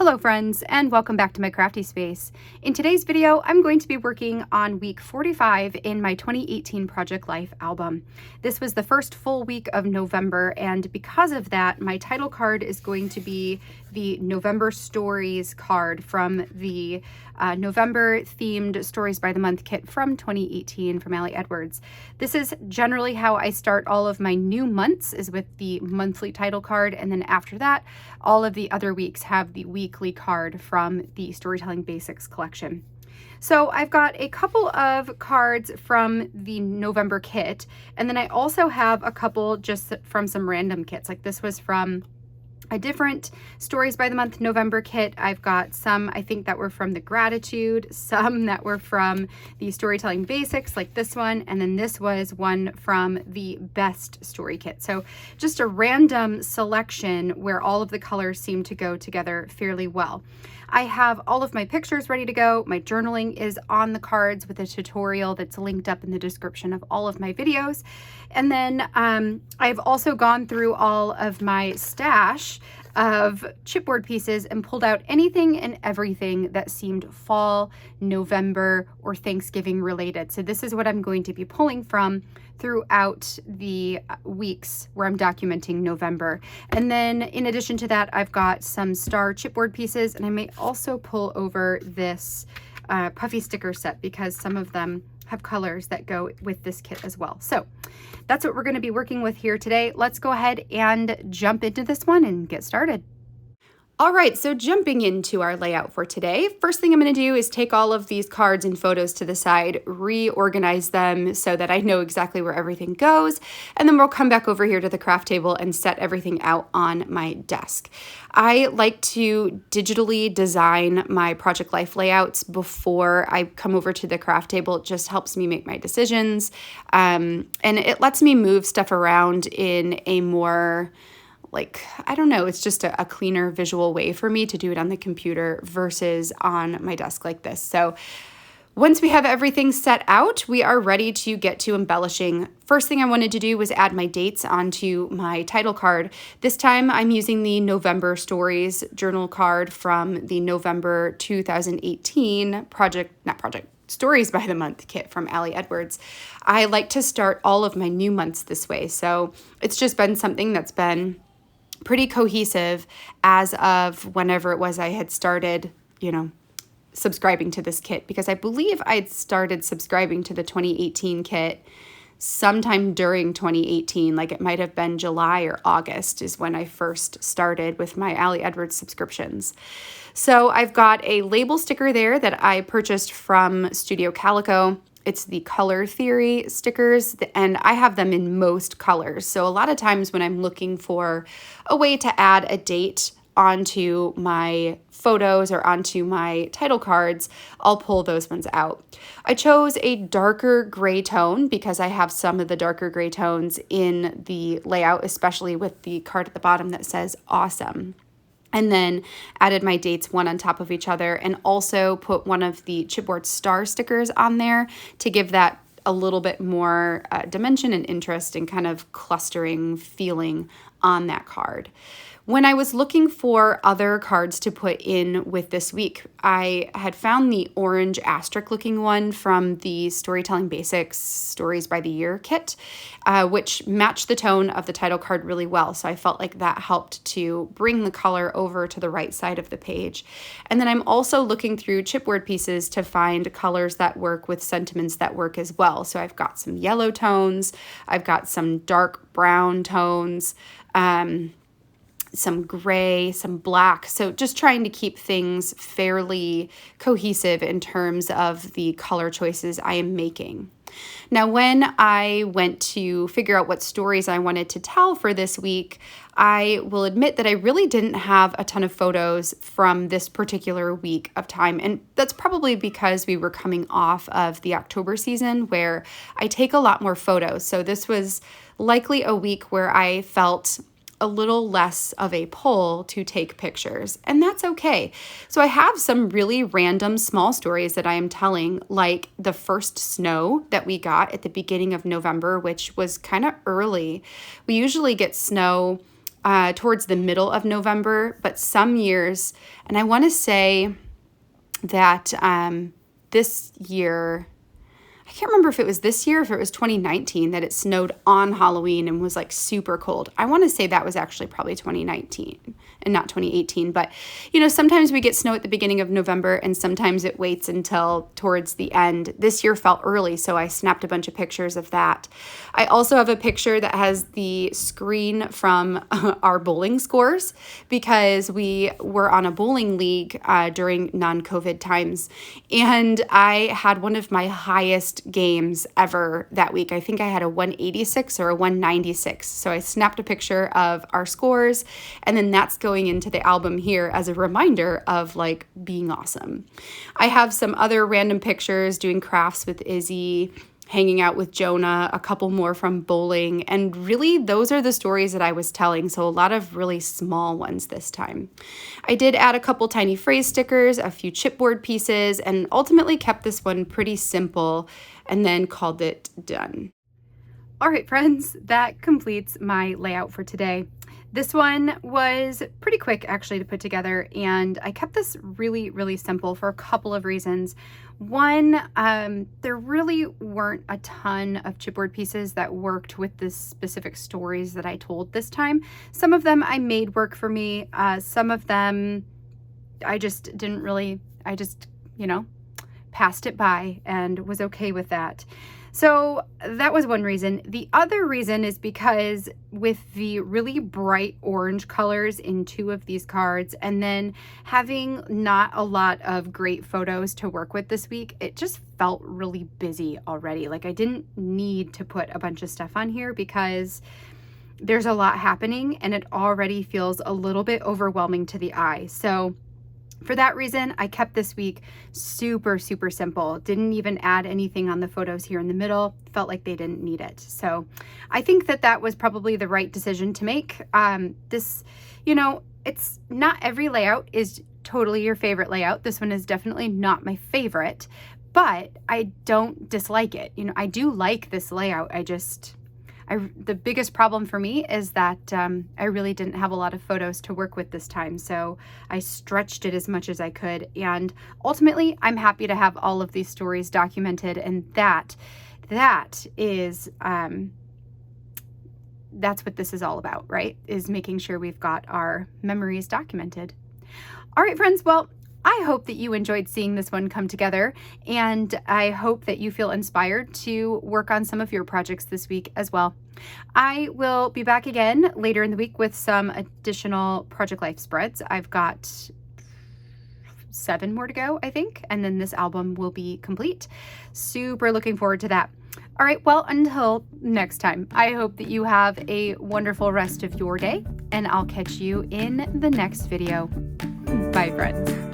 Hello friends, and welcome back to my crafty space. In today's video, I'm going to be working on week 45 in my 2018 Project Life album. This was the first full week of November, and because of that, my title card is going to be the November Stories card from the November themed Stories by the Month kit from 2018 from Ali Edwards. This is generally how I start all of my new months, is with the monthly title card, and then after that, all of the other weeks have the weekly card from the Storytelling Basics collection. So I've got a couple of cards from the November kit, and then I also have a couple just from some random kits. Like this was from a different Stories by the Month November kit. I've got some, I think, that were from the Gratitude, some that were from the Storytelling Basics, like this one, and then this was one from the Best Story kit. So just a random selection where all of the colors seem to go together fairly well. I have all of my pictures ready to go. My journaling is on the cards with a tutorial that's linked up in the description of all of my videos. And then I've also gone through all of my stash of chipboard pieces and pulled out anything and everything that seemed fall, November, or Thanksgiving related. So this is what I'm going to be pulling from throughout the weeks where I'm documenting November. And then in addition to that, I've got some star chipboard pieces, and I may also pull over this puffy sticker set because some of them have colors that go with this kit as well. So that's what we're going to be working with here today. Let's go ahead and jump into this one and get started. All right, so jumping into our layout for today, first thing I'm going to do is take all of these cards and photos to the side, reorganize them so that I know exactly where everything goes, and then we'll come back over here to the craft table and set everything out on my desk. I like to digitally design my Project Life layouts before I come over to the craft table. It just helps me make my decisions, and it lets me move stuff around in a more, I don't know, it's just a cleaner visual way for me to do it on the computer versus on my desk like this. So once we have everything set out, we are ready to get to embellishing. First thing I wanted to do was add my dates onto my title card. This time I'm using the November Stories journal card from the November 2018 Stories by the Month kit from Ali Edwards. I like to start all of my new months this way. So it's just been something that's been pretty cohesive as of whenever it was I had started, subscribing to this kit, because I believe I'd started subscribing to the 2018 kit sometime during 2018, like it might have been July or August is when I first started with my Ali Edwards subscriptions. So I've got a label sticker there that I purchased from Studio Calico. It's the Color Theory stickers, and I have them in most colors. So a lot of times when I'm looking for a way to add a date onto my photos or onto my title cards, I'll pull those ones out. I chose a darker gray tone because I have some of the darker gray tones in the layout, especially with the card at the bottom that says awesome. And then added my dates one on top of each other, and also put one of the chipboard star stickers on there to give that a little bit more dimension and interest and kind of clustering feeling on that card. When I was looking for other cards to put in with this week, I had found the orange asterisk looking one from the Storytelling Basics Stories by the Year kit, which matched the tone of the title card really well. So I felt like that helped to bring the color over to the right side of the page. And then I'm also looking through chipboard pieces to find colors that work with sentiments that work as well. So I've got some yellow tones, I've got some dark brown tones, some gray, some black. So just trying to keep things fairly cohesive in terms of the color choices I am making. Now, when I went to figure out what stories I wanted to tell for this week, I will admit that I really didn't have a ton of photos from this particular week of time. And that's probably because we were coming off of the October season where I take a lot more photos. So this was likely a week where I felt a little less of a pull to take pictures, and that's okay. So I have some really random small stories that I am telling, like the first snow that we got at the beginning of November, which was kind of early. We usually get snow towards the middle of November, but some years, and I want to say that this year, I can't remember if it was this year, if it was 2019, that it snowed on Halloween and was like super cold. I want to say that was actually probably 2019 and not 2018. But, you know, sometimes we get snow at the beginning of November and sometimes it waits until towards the end. This year felt early, so I snapped a bunch of pictures of that. I also have a picture that has the screen from our bowling scores because we were on a bowling league during non-COVID times. And I had one of my highest games ever that week. I think I had a 186 or a 196. So I snapped a picture of our scores, and then that's going into the album here as a reminder of like being awesome. I have some other random pictures doing crafts with Izzy, hanging out with Jonah, a couple more from bowling, and really those are the stories that I was telling, so a lot of really small ones this time. I did add a couple tiny phrase stickers, a few chipboard pieces, and ultimately kept this one pretty simple and then called it done. All right, friends, that completes my layout for today. This one was pretty quick actually to put together, and I kept this really, really simple for a couple of reasons. One, there really weren't a ton of chipboard pieces that worked with the specific stories that I told this time. Some of them I made work for me. Some of them I just didn't really, you know, passed it by and was okay with that. So that was one reason. The other reason is because with the really bright orange colors in two of these cards, and then having not a lot of great photos to work with this week, it just felt really busy already. Like I didn't need to put a bunch of stuff on here because there's a lot happening and it already feels a little bit overwhelming to the eye. So for that reason, I kept this week super, super simple. Didn't even add anything on the photos here in the middle. Felt like they didn't need it. So I think that that was probably the right decision to make. This, you know, it's not every layout is totally your favorite layout. This one is definitely not my favorite, but I don't dislike it. You know, I do like this layout. The biggest problem for me is that I really didn't have a lot of photos to work with this time, so I stretched it as much as I could, and ultimately I'm happy to have all of these stories documented, and that is that's what this is all about, right? Is making sure we've got our memories documented. All right, friends, well, I hope that you enjoyed seeing this one come together, and I hope that you feel inspired to work on some of your projects this week as well. I will be back again later in the week with some additional Project Life spreads. I've got 7 more to go, I think, and then this album will be complete. Super looking forward to that. All right, well, until next time, I hope that you have a wonderful rest of your day, and I'll catch you in the next video. Bye, friends.